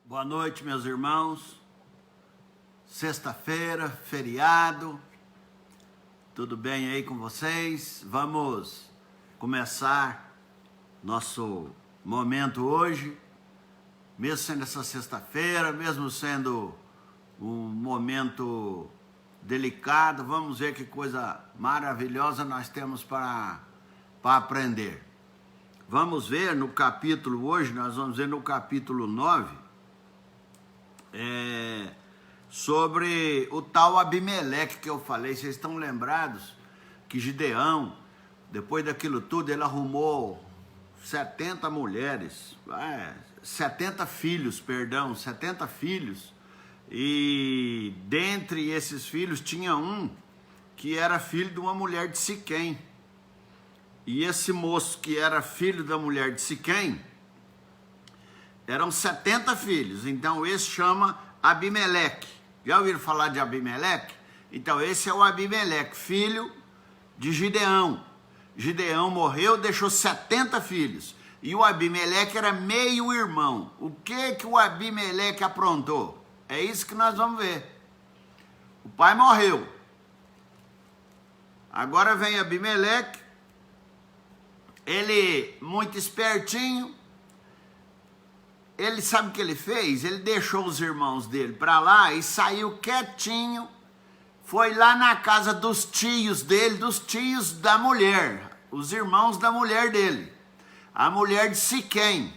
Boa noite, meus irmãos. Sexta-feira, feriado. Tudo bem aí com vocês? Vamos começar nosso momento hoje, mesmo sendo essa sexta-feira, mesmo sendo um momento delicado. Vamos ver que coisa maravilhosa nós temos para aprender. Vamos ver no capítulo, hoje nós vamos ver no capítulo 9, sobre o tal Abimeleque que eu falei. Vocês estão lembrados que Gideão, depois daquilo tudo, ele arrumou 70 mulheres, 70 filhos, e dentre esses filhos tinha um que era filho de uma mulher de Siquém. E esse moço que era filho da mulher de Siquém, eram 70 filhos, então esse chama Abimeleque. Já ouviram falar de Abimeleque? Então esse é o Abimeleque, filho de Gideão. Gideão morreu, deixou 70 filhos. E o Abimeleque era meio irmão. O que o Abimeleque aprontou? É isso que nós vamos ver. O pai morreu. Agora vem Abimeleque. Ele, muito espertinho, ele sabe o que ele fez? Ele deixou os irmãos dele para lá e saiu quietinho, foi lá na casa dos tios dele, dos tios da mulher, os irmãos da mulher dele, a mulher de Siquém.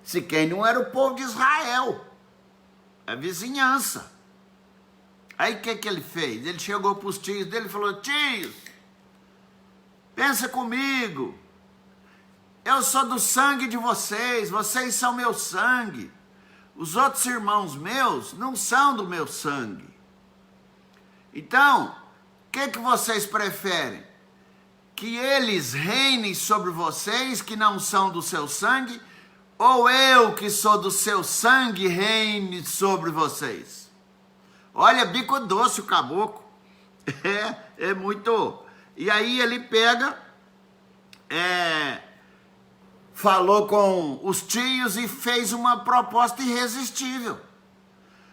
Siquém não era o povo de Israel, a vizinhança. Aí o que ele fez? Ele chegou para os tios dele e falou: tios, pensa comigo. Eu sou do sangue de vocês, vocês são meu sangue. Os outros irmãos meus não são do meu sangue. Então, o que vocês preferem? Que eles reinem sobre vocês que não são do seu sangue, ou eu que sou do seu sangue reine sobre vocês? Olha, bico doce o caboclo. É muito... E aí ele pega... falou com os tios e fez uma proposta irresistível.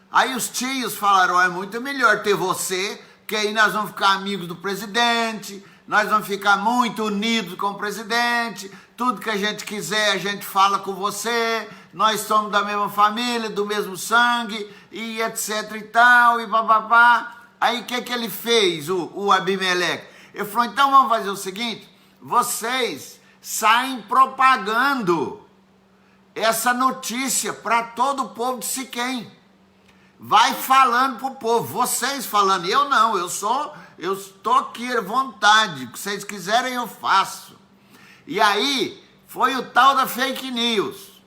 Aí os tios falaram: é muito melhor ter você, que aí nós vamos ficar amigos do presidente, nós vamos ficar muito unidos com o presidente, tudo que a gente quiser a gente fala com você, nós somos da mesma família, do mesmo sangue, e etc e tal, e papapá. Aí o que ele fez, o Abimeleque? Ele falou: então vamos fazer o seguinte, vocês saem propagando essa notícia para todo o povo de Siquém. Vai falando para o povo, vocês falando. Eu não, eu estou aqui à vontade, o que vocês quiserem eu faço. E aí foi o tal da fake news.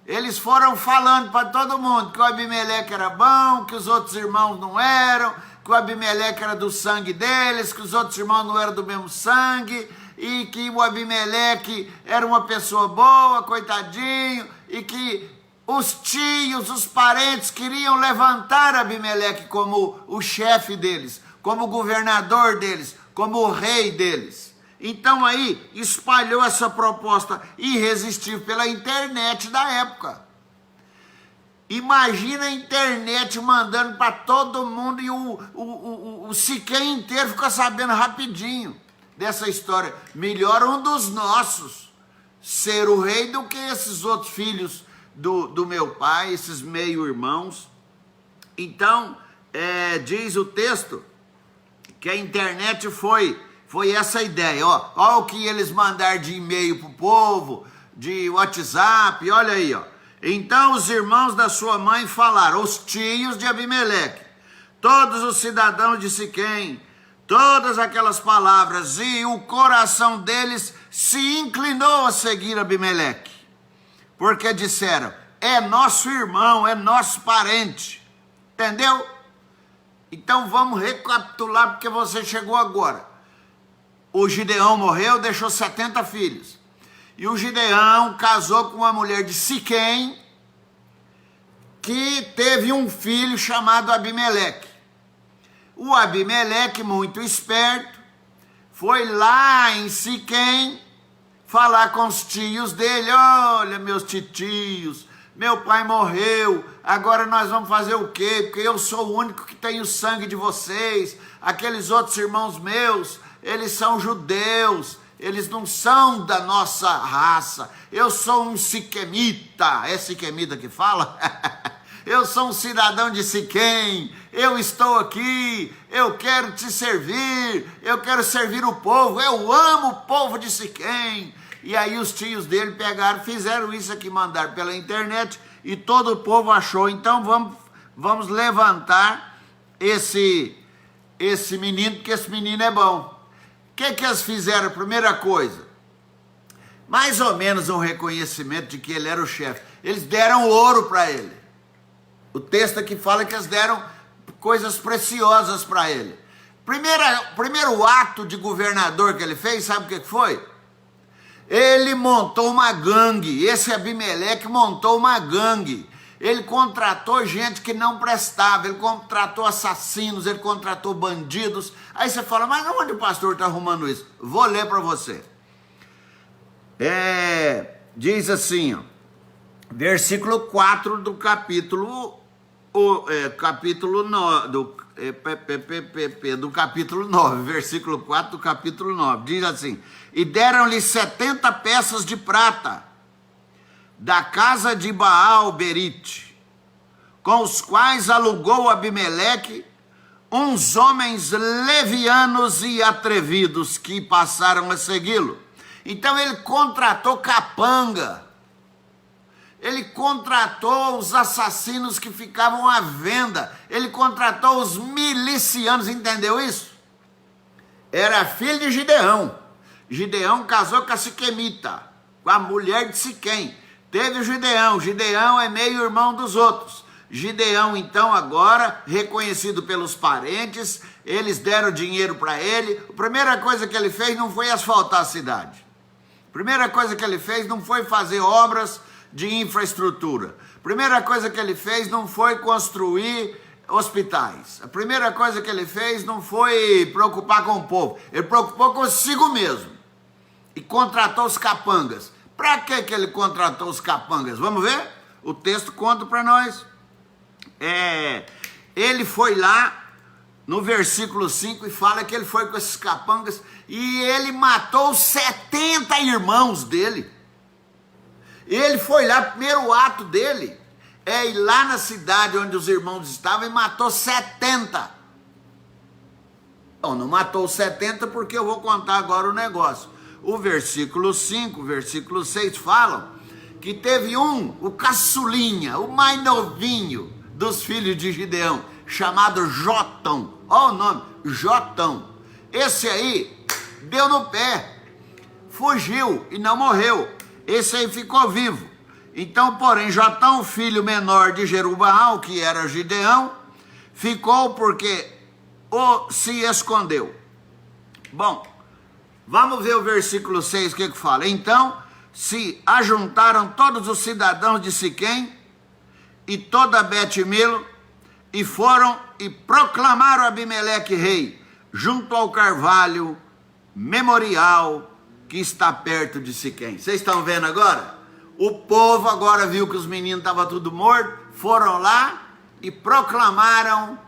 Eles foram falando para todo mundo que o Abimeleque era bom, que os outros irmãos não eram, que o Abimeleque era do sangue deles, que os outros irmãos não eram do mesmo sangue, e que o Abimeleque era uma pessoa boa, coitadinho, e que os tios, os parentes queriam levantar Abimeleque como o chefe deles, como o governador deles, como o rei deles. Então aí espalhou essa proposta irresistível pela internet da época. Imagina a internet mandando para todo mundo e o Siquém inteiro ficou sabendo rapidinho dessa história. Melhor um dos nossos ser o rei do que esses outros filhos do meu pai, esses meio-irmãos. Então, diz o texto que a internet foi essa ideia. Ó o que eles mandaram de e-mail para o povo, de WhatsApp, olha aí, ó. Então os irmãos da sua mãe falaram, os tios de Abimeleque, todos os cidadãos de Siquém, todas aquelas palavras, e o coração deles se inclinou a seguir Abimeleque, porque disseram: é nosso irmão, é nosso parente. Entendeu? Então vamos recapitular, porque você chegou agora. O Gideão morreu, deixou 70 filhos. E o Gideão casou com uma mulher de Siquém, que teve um filho chamado Abimeleque. O Abimeleque, muito esperto, foi lá em Siquém falar com os tios dele: olha, meus titios, meu pai morreu, agora nós vamos fazer o quê? Porque eu sou o único que tem o sangue de vocês, aqueles outros irmãos meus, eles são judeus, eles não são da nossa raça, eu sou um siquemita, é siquemita que fala? Eu sou um cidadão de Siquém, eu estou aqui, eu quero te servir, eu quero servir o povo, eu amo o povo de Siquém. E aí os tios dele pegaram, fizeram isso aqui, mandaram pela internet, e todo o povo achou. Então vamos levantar esse menino, porque esse menino é bom. O que eles fizeram? Primeira coisa, mais ou menos um reconhecimento de que ele era o chefe. Eles deram ouro para ele. O texto aqui fala que eles deram coisas preciosas para ele. Primeiro ato de governador que ele fez, sabe o que foi? Ele montou uma gangue. Esse Abimeleque montou uma gangue. Ele contratou gente que não prestava, ele contratou assassinos, ele contratou bandidos. Aí você fala: mas onde o pastor está arrumando isso? Vou ler para você. Diz assim, ó, versículo 4 do capítulo 9, do capítulo 9, versículo 4 do capítulo 9, diz assim: e deram-lhe 70 peças de prata da casa de Baal-Berite, com os quais alugou Abimeleque uns homens levianos e atrevidos que passaram a segui-lo. Então ele contratou capanga, ele contratou os assassinos que ficavam à venda, ele contratou os milicianos, entendeu isso? Era filho de Gideão. Gideão casou com a Siquemita, com a mulher de Siquém. Teve o Gideão. Gideão é meio irmão dos outros. Gideão, então, agora, reconhecido pelos parentes, eles deram dinheiro para ele. A primeira coisa que ele fez não foi asfaltar a cidade. A primeira coisa que ele fez não foi fazer obras de infraestrutura. A primeira coisa que ele fez não foi construir hospitais. A primeira coisa que ele fez não foi preocupar com o povo. Ele preocupou consigo mesmo e contratou os capangas. Para que ele contratou os capangas? Vamos ver? O texto conta para nós. Ele foi lá no versículo 5 e fala que ele foi com esses capangas e ele matou 70 irmãos dele. Ele foi lá, primeiro ato dele é ir lá na cidade onde os irmãos estavam e matou 70. Não matou 70 porque eu vou contar agora o negócio. O versículo 5, o versículo 6 falam que teve o caçulinha, o mais novinho dos filhos de Gideão, chamado Jotão. Olha o nome, Jotão. Esse aí deu no pé, fugiu e não morreu. Esse aí ficou vivo. Então, porém, Jotão, filho menor de Jerubaal, que era Gideão, ficou porque se escondeu. Bom, vamos ver o versículo 6, o que fala. Então, se ajuntaram todos os cidadãos de Siquém e toda Bet-Milo, e foram e proclamaram Abimeleque rei, junto ao carvalho memorial que está perto de Siquém. Vocês estão vendo agora? O povo agora viu que os meninos estavam tudo mortos, foram lá e proclamaram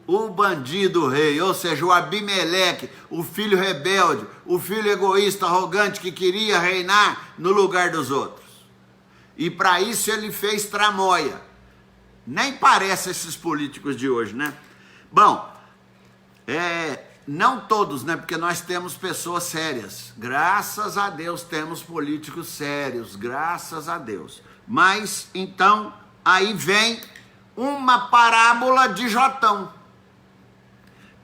o bandido rei, ou seja, o Abimeleque, o filho rebelde, o filho egoísta, arrogante, que queria reinar no lugar dos outros. E para isso ele fez tramóia. Nem parece esses políticos de hoje, né? Bom, não todos, né? Porque nós temos pessoas sérias. Graças a Deus temos políticos sérios, graças a Deus. Mas, então, aí vem uma parábola de Jotão.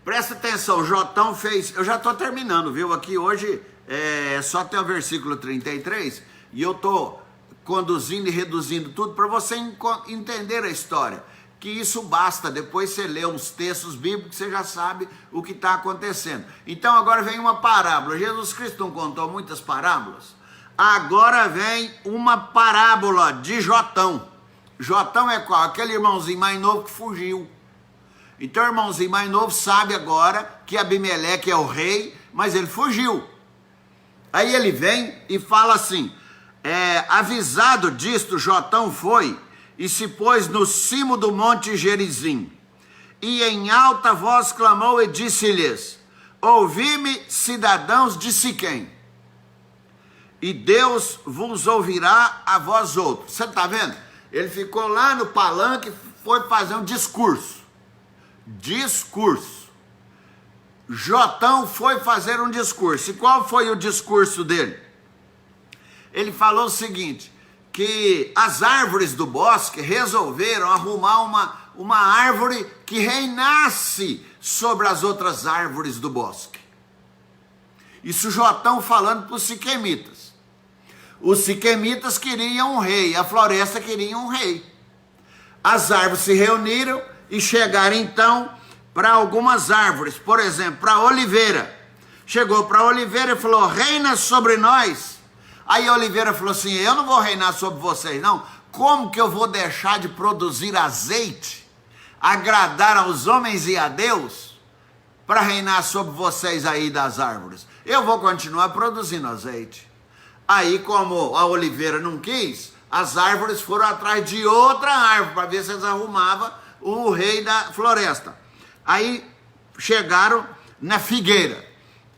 Presta atenção, Jotão fez... Eu já estou terminando, viu? Aqui hoje é só até o versículo 33, e eu estou conduzindo e reduzindo tudo para você entender a história. Que isso basta, depois você lê uns textos bíblicos, você já sabe o que está acontecendo. Então agora vem uma parábola. Jesus Cristo não contou muitas parábolas? Agora vem uma parábola de Jotão. Jotão é qual? Aquele irmãozinho mais novo que fugiu. Então o irmãozinho mais novo sabe agora que Abimeleque é o rei, mas ele fugiu. Aí ele vem e fala assim, avisado disto, Jotão foi e se pôs no cimo do monte Gerizim, e em alta voz clamou e disse-lhes, ouvi-me, cidadãos de Siquém, e Deus vos ouvirá a vós outros. Você está vendo? Ele ficou lá no palanque, foi fazer um discurso. Jotão foi fazer um discurso. E qual foi o discurso dele? Ele falou o seguinte, que as árvores do bosque resolveram arrumar uma árvore que reinasse sobre as outras árvores do bosque. Isso Jotão falando para os siquemitas. Os siquemitas queriam um rei, a floresta queria um rei. As árvores se reuniram e chegaram então para algumas árvores, por exemplo, para a oliveira. Chegou para a oliveira e falou, reina sobre nós. Aí a oliveira falou assim, eu não vou reinar sobre vocês não. Como que eu vou deixar de produzir azeite, agradar aos homens e a Deus, para reinar sobre vocês aí das árvores? Eu vou continuar produzindo azeite. Aí, como a oliveira não quis, as árvores foram atrás de outra árvore, para ver se eles arrumavam o rei da floresta. Aí chegaram na figueira,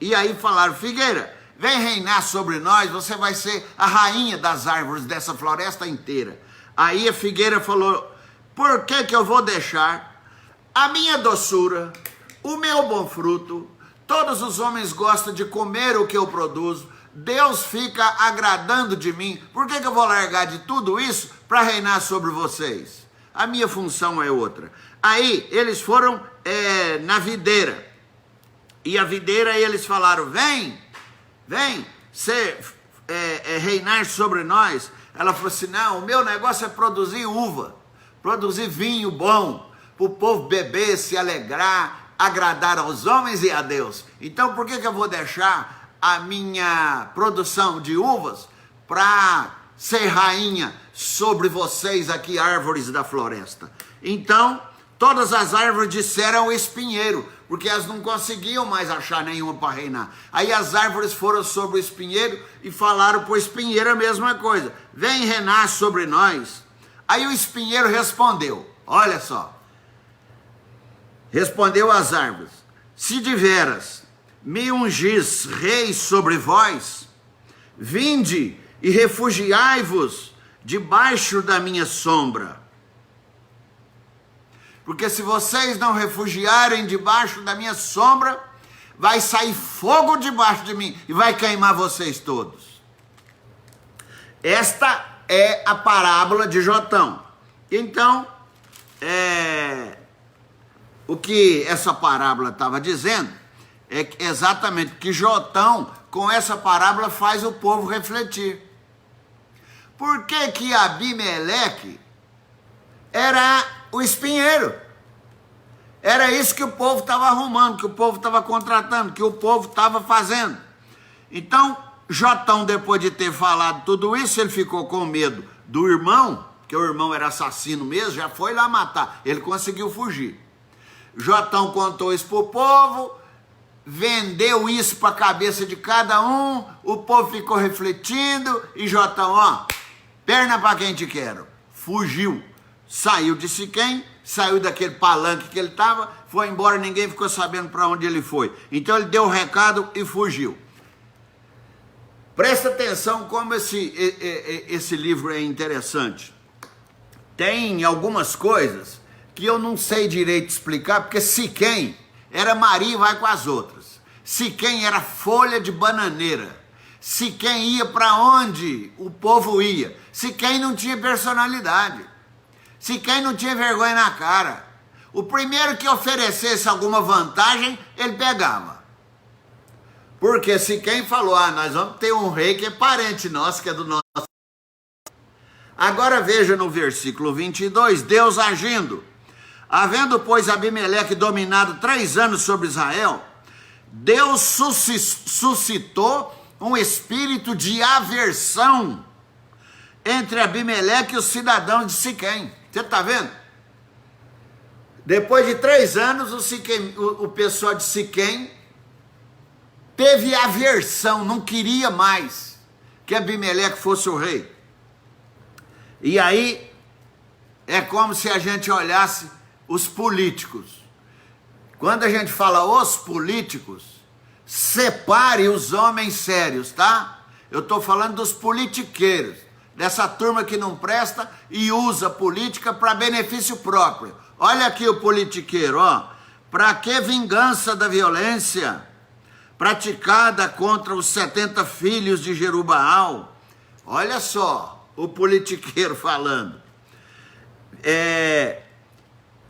e aí falaram, figueira, vem reinar sobre nós, você vai ser a rainha das árvores dessa floresta inteira. Aí a figueira falou, por que eu vou deixar a minha doçura, o meu bom fruto, todos os homens gostam de comer o que eu produzo, Deus fica agradando de mim, por que eu vou largar de tudo isso para reinar sobre vocês? A minha função é outra. Aí eles foram na videira, e a videira eles falaram, vem ser reinar sobre nós. Ela falou assim, não, o meu negócio é produzir uva, produzir vinho bom, para o povo beber, se alegrar, agradar aos homens e a Deus. Então por que eu vou deixar a minha produção de uvas para ser rainha sobre vocês aqui, árvores da floresta? Então todas as árvores disseram ao espinheiro, porque elas não conseguiam mais achar nenhuma para reinar. Aí as árvores foram sobre o espinheiro e falaram para o espinheiro a mesma coisa, vem reinar sobre nós. Aí o espinheiro respondeu, olha só, respondeu às árvores, se de veras me ungis rei sobre vós, vinde e refugiai-vos debaixo da minha sombra. Porque se vocês não refugiarem debaixo da minha sombra, vai sair fogo debaixo de mim e vai queimar vocês todos. Esta é a parábola de Jotão. Então, o que essa parábola estava dizendo é exatamente que Jotão, com essa parábola, faz o povo refletir. Por que que Abimeleque era o espinheiro? Era isso que o povo estava arrumando, que o povo estava contratando, que o povo estava fazendo. Então, Jotão, depois de ter falado tudo isso, ele ficou com medo do irmão, que o irmão era assassino mesmo, já foi lá matar. Ele conseguiu fugir. Jotão contou isso para o povo, vendeu isso para a cabeça de cada um, o povo ficou refletindo, e Jotão, ó, perna para quem te quero. Fugiu, saiu de Siquém, saiu daquele palanque que ele estava, foi embora, ninguém ficou sabendo para onde ele foi. Então ele deu o recado e fugiu. Presta atenção como esse livro é interessante. Tem algumas coisas que eu não sei direito explicar, porque Siquém era Maria e vai com as outras. Siquém era folha de bananeira. Siquém ia para onde o povo ia. Siquém não tinha personalidade. Siquém não tinha vergonha na cara. O primeiro que oferecesse alguma vantagem, ele pegava. Porque Siquém falou, nós vamos ter um rei que é parente nosso, que é do nosso. Agora veja no versículo 22, Deus agindo. Havendo, pois, Abimeleque dominado 3 anos sobre Israel, Deus suscitou um espírito de aversão entre Abimeleque e os cidadãos de Siquém. Você está vendo? Depois de 3 anos, o pessoal de Siquém teve aversão, não queria mais que Abimeleque fosse o rei. E aí é como se a gente olhasse os políticos. Quando a gente fala os políticos, separe os homens sérios, tá? Eu estou falando dos politiqueiros, dessa turma que não presta e usa política para benefício próprio. Olha aqui o politiqueiro, ó. Para que vingança da violência praticada contra os 70 filhos de Jerubaal? Olha só o politiqueiro falando.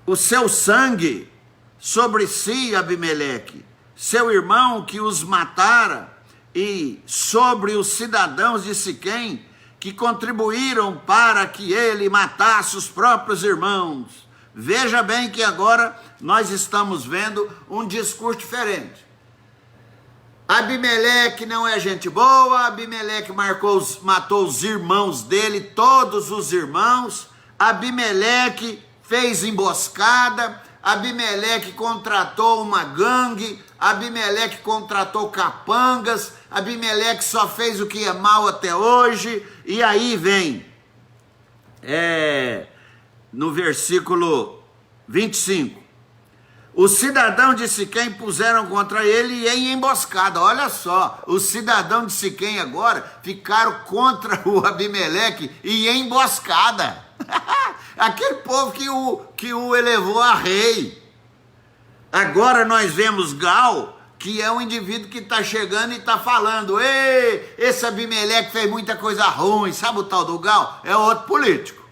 O seu sangue sobre si, Abimeleque, seu irmão que os matara, e sobre os cidadãos de Siquém, que contribuíram para que ele matasse os próprios irmãos. Veja bem que agora nós estamos vendo um discurso diferente. Abimeleque não é gente boa, Abimeleque matou os irmãos dele, todos os irmãos. Abimeleque fez emboscada, Abimeleque contratou uma gangue, Abimeleque contratou capangas, Abimeleque só fez o que é mal até hoje. E aí vem, no versículo 25, os cidadãos de Siquém puseram contra ele em emboscada. Olha só, os cidadãos de Siquém agora ficaram contra o Abimeleque e em emboscada. Aquele povo que o elevou a rei. Agora nós vemos Gal, que é um indivíduo que está chegando e está falando: ei, esse Abimeleque fez muita coisa ruim. Sabe o tal do Gal? É outro político.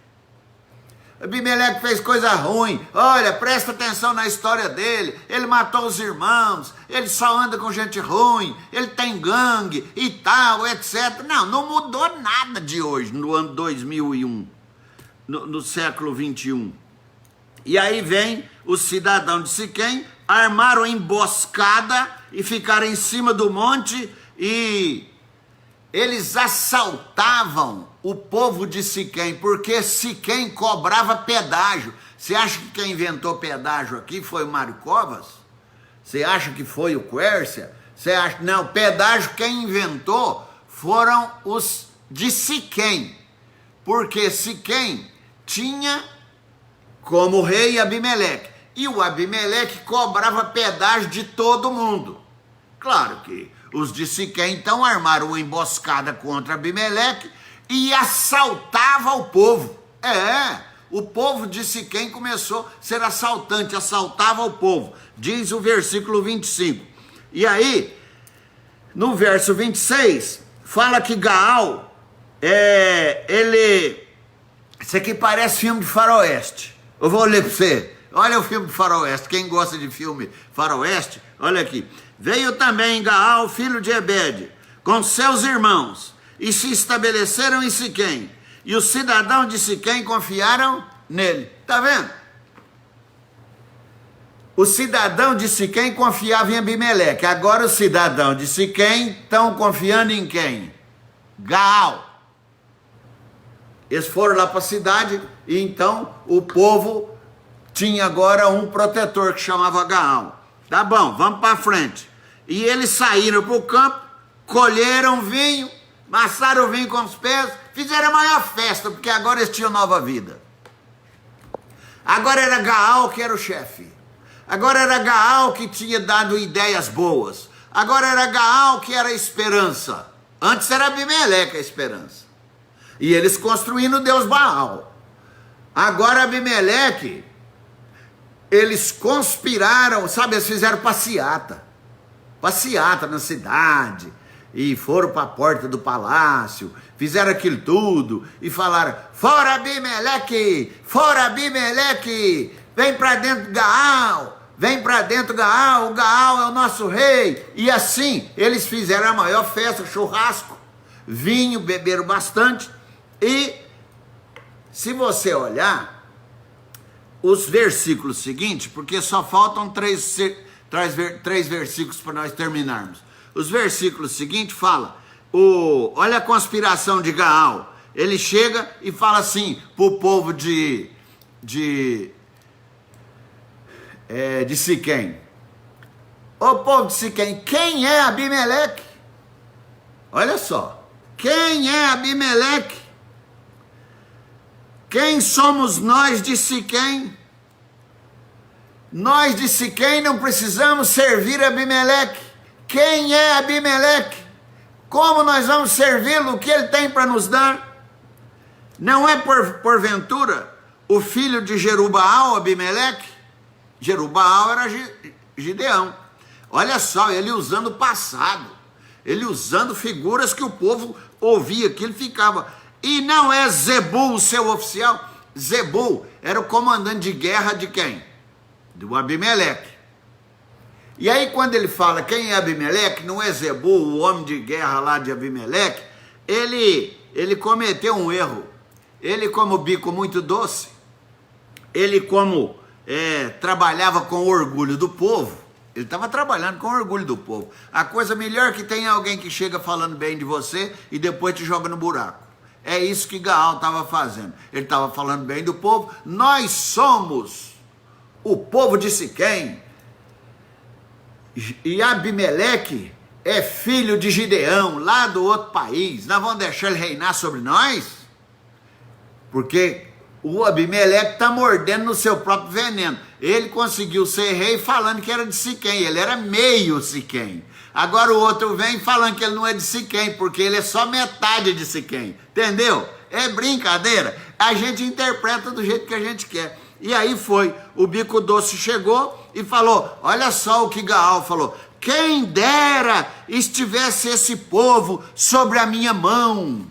Abimeleque fez coisa ruim, olha, presta atenção na história dele, ele matou os irmãos, ele só anda com gente ruim, ele tem gangue e tal, etc. Não mudou nada de hoje, no ano 2001, no século 21. E aí vem os cidadãos de Siquém, armaram emboscada e ficaram em cima do monte e eles assaltavam o povo de Siquém, porque Siquém cobrava pedágio. Você acha que quem inventou pedágio aqui foi o Mário Covas? Você acha que foi o Quércia? Você acha? Não, pedágio quem inventou foram os de Siquém, porque Siquém tinha como rei Abimeleque, e o Abimeleque cobrava pedágio de todo mundo. Claro que os de Siquém então armaram uma emboscada contra Abimeleque e assaltava o povo. O povo de Siquém começou a ser assaltante, assaltava o povo. Diz o versículo 25. E aí, no verso 26, fala que Gaal, isso aqui parece filme de faroeste. Eu vou ler para você. Olha o filme de faroeste. Quem gosta de filme faroeste, olha aqui. Veio também Gaal, filho de Ebede, com seus irmãos, e se estabeleceram em Siquém. E os cidadãos de Siquém confiaram nele. Está vendo? O cidadão de Siquém confiava em Abimeleque. Agora os cidadãos de Siquém estão confiando em quem? Gaal. Eles foram lá para a cidade e então o povo tinha agora um protetor que chamava Gaal. Tá bom, vamos para frente. E eles saíram para o campo, colheram vinho, amassaram o vinho com os pés, fizeram a maior festa, porque agora eles tinham nova vida. Agora era Gaal que era o chefe. Agora era Gaal que tinha dado ideias boas. Agora era Gaal que era a esperança. Antes era Abimeleque a esperança. E eles construindo o Deus Baal. Agora Abimeleque, eles conspiraram, sabe, eles fizeram passeata na cidade, e foram para a porta do palácio, fizeram aquilo tudo, e falaram: fora Abimeleque, vem para dentro Gaal, vem para dentro Gaal, o Gaal é o nosso rei. E assim, eles fizeram a maior festa, churrasco, vinho, beberam bastante, e se você olhar os versículos seguintes, porque só faltam três versículos para nós terminarmos. Os versículos seguintes falam, olha a conspiração de Gaal. Ele chega e fala assim para o povo de Siquém: Ô povo de Siquém, quem é Abimeleque? Olha só, quem é Abimeleque? Quem somos nós de Siquém? Nós de Siquém não precisamos servir Abimeleque. Quem é Abimeleque? Como nós vamos servi-lo? O que ele tem para nos dar? Não é porventura o filho de Jerubaal, Abimeleque? Jerubaal era Gideão. Olha só, ele usando o passado, ele usando figuras que o povo ouvia, que ele ficava. E não é Zebul o seu oficial? Zebul era o comandante de guerra de quem? Do Abimeleque. E aí quando ele fala quem é Abimeleque, não é Zebul, o homem de guerra lá de Abimeleque, ele cometeu um erro. Ele, como bico muito doce, ele como trabalhava com o orgulho do povo, ele estava trabalhando com o orgulho do povo. A coisa melhor que tem é alguém que chega falando bem de você e depois te joga no buraco. É isso que Gaal estava fazendo. Ele estava falando bem do povo. Nós somos o povo de Siquém. E Abimeleque é filho de Gideão, lá do outro país. Nós vamos deixar ele reinar sobre nós? Porque o Abimeleque está mordendo no seu próprio veneno. Ele conseguiu ser rei falando que era de Siquém. Ele era meio Siquém. Agora o outro vem falando que ele não é de Siquém, porque ele é só metade de Siquém. Entendeu? É brincadeira. A gente interpreta do jeito que a gente quer. E aí foi, o bico doce chegou e falou, olha só o que Gaal falou, quem dera estivesse esse povo sobre a minha mão,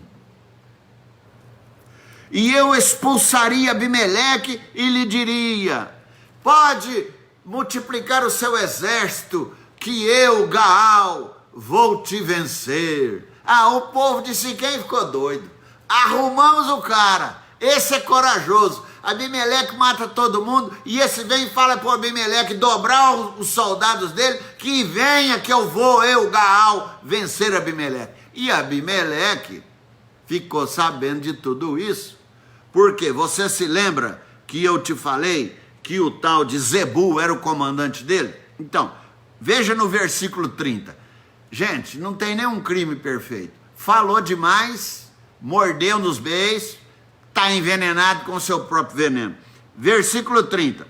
e eu expulsaria Abimeleque e lhe diria, pode multiplicar o seu exército, que eu, Gaal, vou te vencer. Ah, o povo de Siquém ficou doido, arrumamos o cara, esse é corajoso. Abimeleque mata todo mundo, e esse vem e fala para o Abimeleque dobrar os soldados dele, que venha que eu vou, Gaal, vencer Abimeleque. E Abimeleque ficou sabendo de tudo isso, porque você se lembra que eu te falei que o tal de Zebul era o comandante dele? Então, veja no versículo 30. Gente, não tem nenhum crime perfeito. Falou demais, mordeu nos beijos, está envenenado com o seu próprio veneno. Versículo 30.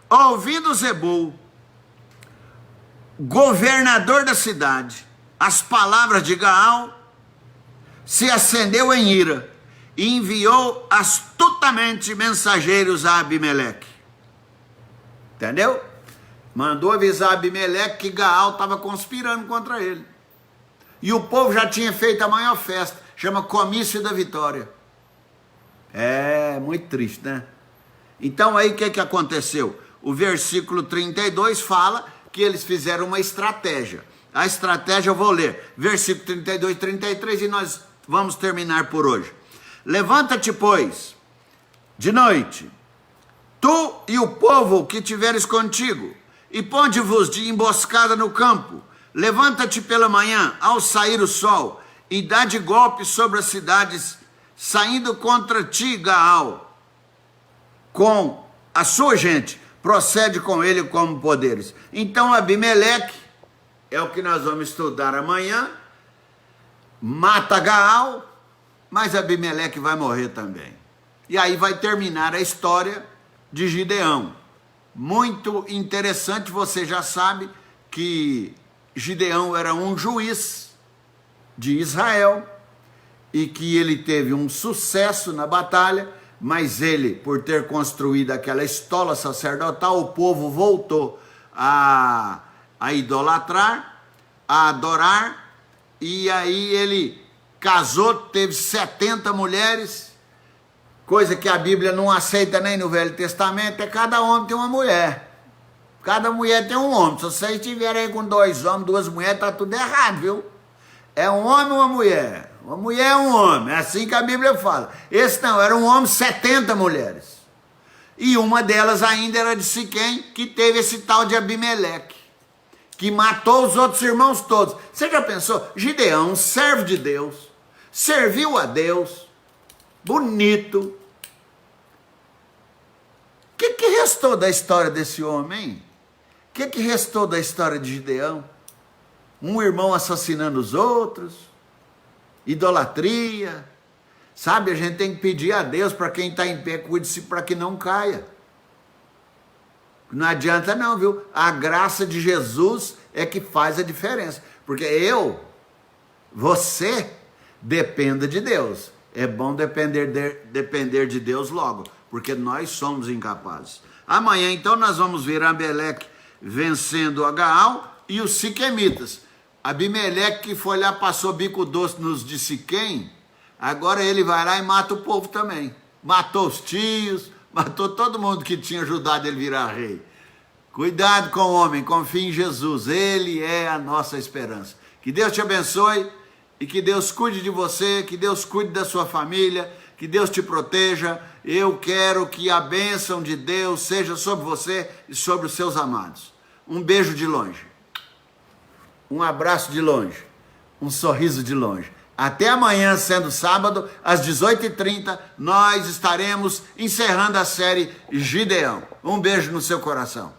Ouvindo Zebul, governador da cidade, as palavras de Gaal, se acendeu em ira e enviou astutamente mensageiros a Abimeleque. Entendeu? Mandou avisar Abimeleque que Gaal estava conspirando contra ele. E o povo já tinha feito a maior festa, chama Comício da Vitória. É muito triste, né? Então aí o que aconteceu? O versículo 32 fala que eles fizeram uma estratégia. A estratégia eu vou ler, versículo 32 e 33, e nós vamos terminar por hoje. Levanta-te, pois, de noite, tu e o povo que tiveres contigo, e ponde-vos de emboscada no campo. Levanta-te pela manhã, ao sair o sol, e dá de golpe sobre as cidades, saindo contra ti, Gaal, com a sua gente, procede com ele como poderes. Então Abimeleque, é o que nós vamos estudar amanhã, mata Gaal, mas Abimeleque vai morrer também. E aí vai terminar a história de Gideão. Muito interessante, você já sabe que Gideão era um juiz de Israel, e que ele teve um sucesso na batalha, mas ele, por ter construído aquela estola sacerdotal, o povo voltou a idolatrar, a adorar, e aí ele casou, teve 70 mulheres, coisa que a Bíblia não aceita nem no Velho Testamento, cada homem tem uma mulher, cada mulher tem um homem. Se vocês estiverem com 2 homens, 2 mulheres, tá tudo errado, viu? É um homem ou uma mulher? Uma mulher é um homem, é assim que a Bíblia fala. Esse não, era um homem, 70 mulheres. E uma delas ainda era de Siquém, que teve esse tal de Abimeleque, que matou os outros irmãos todos. Você já pensou? Gideão, um servo de Deus, serviu a Deus, bonito. O que restou da história desse homem, hein? que restou da história de Gideão? Um irmão assassinando os outros, idolatria. Sabe, a gente tem que pedir a Deus para quem está em pé, cuide-se para que não caia. Não adianta não, viu? A graça de Jesus é que faz a diferença. Porque você, dependa de Deus. É bom depender de Deus logo, porque nós somos incapazes. Amanhã, então, nós vamos ver Abimeleque vencendo a Gaal e os siquemitas. Abimeleque, que foi lá, passou bico doce nos de Siquém, agora ele vai lá e mata o povo também. Matou os tios, matou todo mundo que tinha ajudado ele virar rei. Cuidado com o homem, confie em Jesus, ele é a nossa esperança. Que Deus te abençoe e que Deus cuide de você, que Deus cuide da sua família, que Deus te proteja. Eu quero que a bênção de Deus seja sobre você e sobre os seus amados. Um beijo de longe, um abraço de longe, um sorriso de longe. Até amanhã, sendo sábado, às 18h30, nós estaremos encerrando a série Gideão. Um beijo no seu coração.